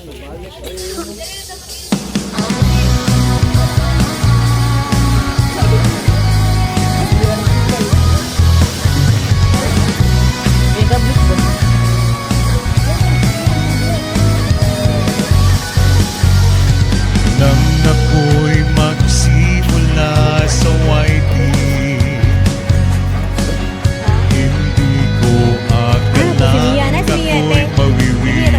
Nang ako'y magsimula sa YT, hindi ko akalain ako'y mawiwili.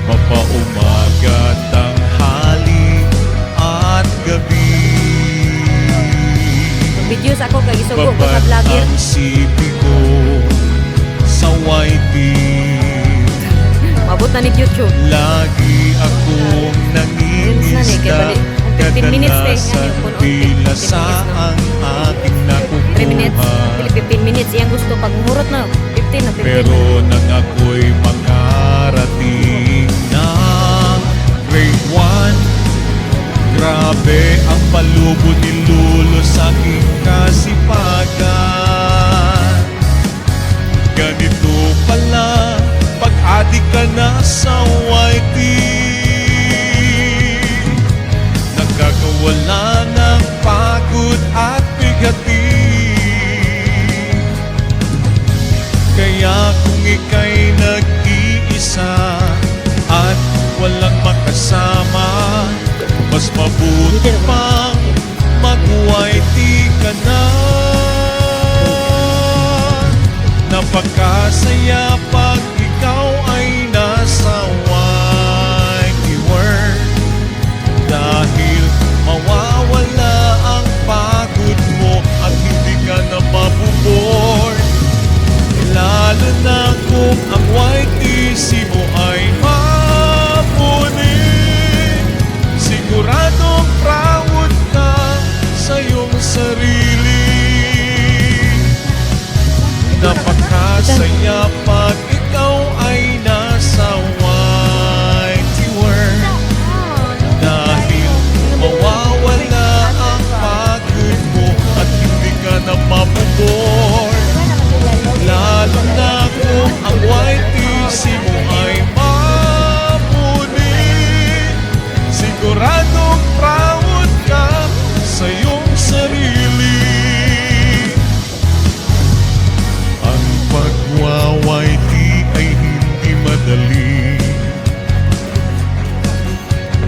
Mapaumaga, tanghali at gabi, Videos ako kay isugo ko sa babat vlogger. ang sipi ko sa YT. Mabot na ni YouTube. Lagi akong Reels na ni, kaya nangingisda, bali, 15 minutes na kadalasan yung puno, 15 pila minutes sa na. ang aking 3 minutes, nakukuha. 15 minutes. Iyang gusto pag murot na 15 na 15. Pero nang ako'y makarating ng grade 1, grabe ang palubod ni Lolo sa aking kasipagan. Ganito pala pag-adik ka na sa YT, nagkakawala ng pagod at bigatin. Kaya kung ika'y nag-iisa at walang makasama, mas mabuti pang mag-YT ka na. Napakasaya pag ikaw ay nasa YT world, dahil mawawala ang pagod mo at hindi ka na mabubor. Lalo na kung ang YTC mo ay mapunin, siguradong proud ka sa iyong sarili. Napakasaya pag ikaw ay nasa YT world, dahil mawawala ang pagod mo at hindi ka na mabubor. Lalo na kung ang YTC mo ay mapunin, siguradong proud ka sa iyong sarili. Ang pagwa-YT ay hindi madali,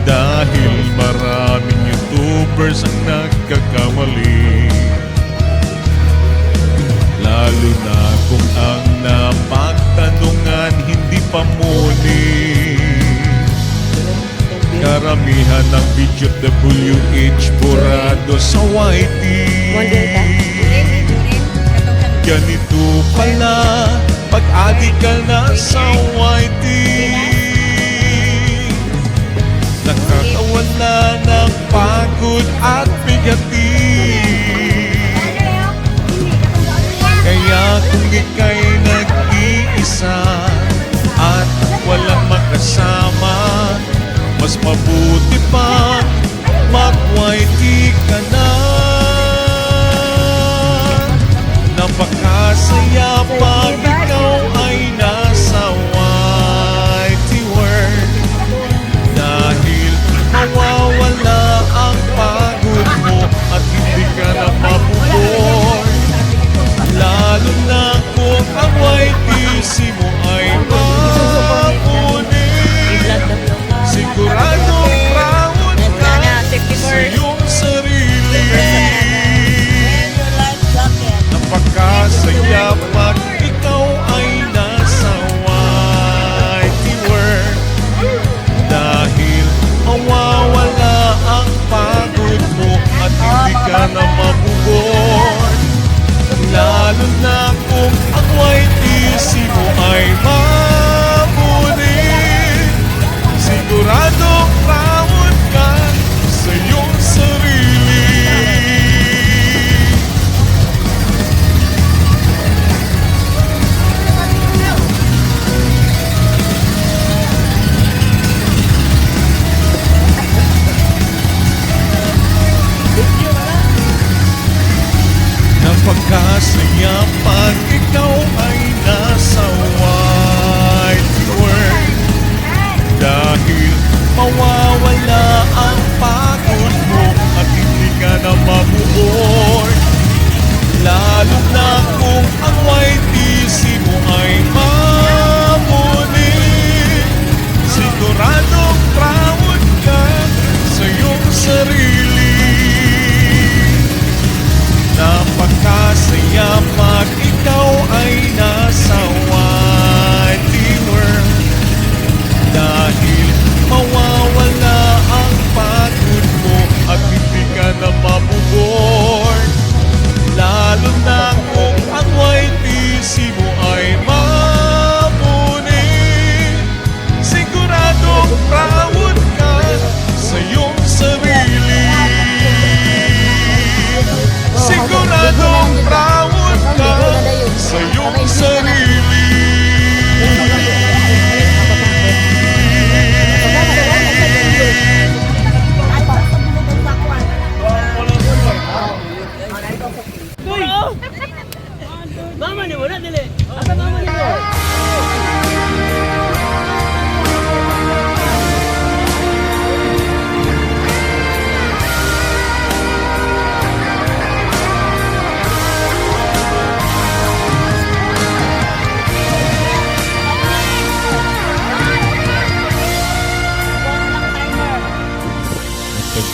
dahil maraming YouTubers ang nagkakamali. Lalo na kung ang napagtanungan hindi pa muli. Karamihan ng video WH burado sa YT. Ganito pala pag-adik ka na sa YT, nakakawala ng pagod at bigatin. Kaya kung ika'y nag-iisa at walang makasama, mas mabuti pa mag-YT ka na. Napakasaya pag ikaw ay nasa YT world, dahil mawawala ang pagod mo at hindi ka na mabubor. Lalo na kung ang YTC mo ay mapunin, siguradong proud ka sa iyong sarili. Napakasaya pag ikaw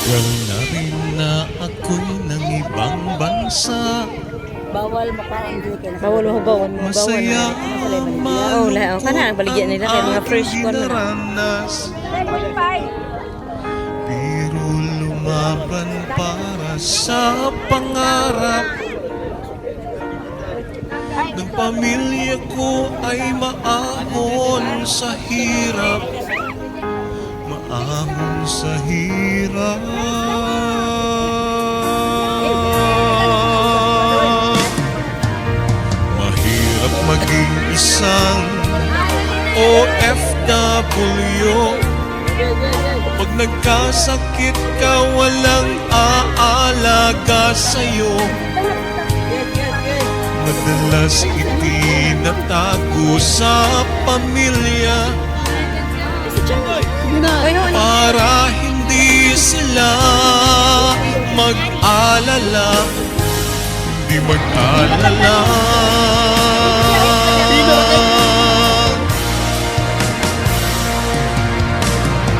Matagal na rin na ako'y ng ibang bansa. Bawal makain dito. Bawal hugawan mo. Masaya, Oh, lahat. Kana ang baligyan nila kay mga fresh one na. dinaranas. Pero lumaban para sa pangarap ng pamilya ko ay maahon sa hirap. Maahon sa hirap. Mahirap maging isang OFW. Pag nagkasakit ka, walang aalaga sa'yo. Madalas itinatago sa pamilya para hindi sila mag-alala. Hindi mag-alala.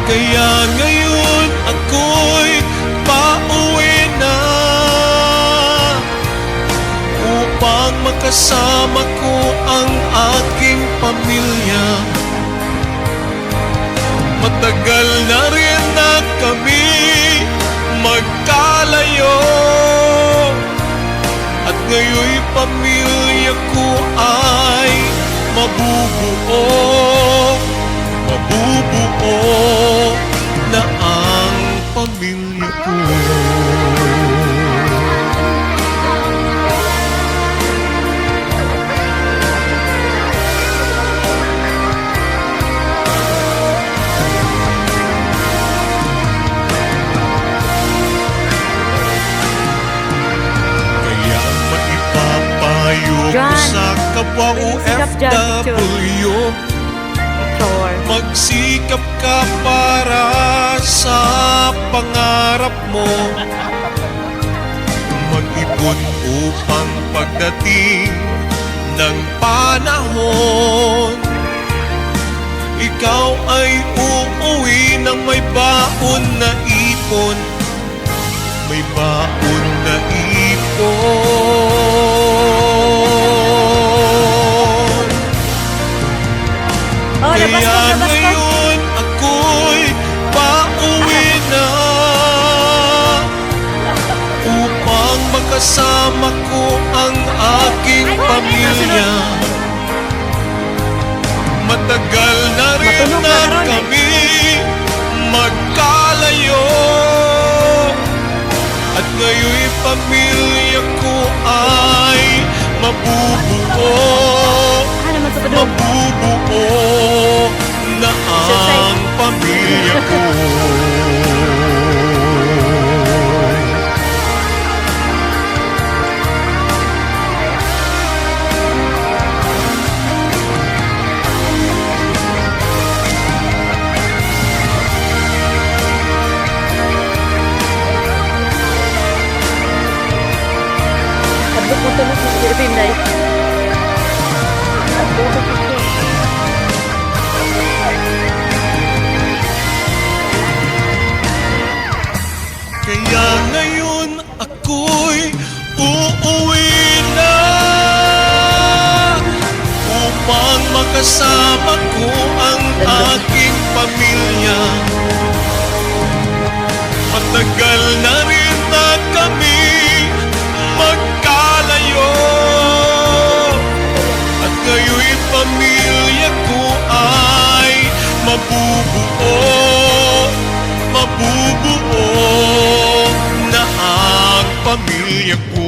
Kaya ngayon ako'y pauwi na upang makasama ko ang aking pamilya. Matagal na rin na kami magkalayo, at ngayon'y pamilya ko ay mabubuo. Mabubuo na ang pamilya ko. Kaya maipapayo ko John, sa kapwa sikap dyan, OFW, Chore. magsikap ka para sa pangarap mo. Mag-ipon upang pagdating ng panahon, ikaw ay uuwi ng may baon na ipon. May baon na ipon. Oh, labas Kaya ko, labas ko. ngayon ako'y pauwi na upang makasama ko ang aking pamilya. Matagal na rin Matunog na na ron eh. kami magkalayo, at ngayon'y pamilya ko ay mabubuo. Ah, naman sa padung. Mabubuo na ang pamilya ko. Abot mo tulog mo sa Pinday. Kaya ngayon ako'y uuwi na upang makasama ko ang aking pamilya. Matagal na rin na kami magkalayo, at ngayon'y pamilya ko ay mabubuo. Mabubuo na ang pamilya ko.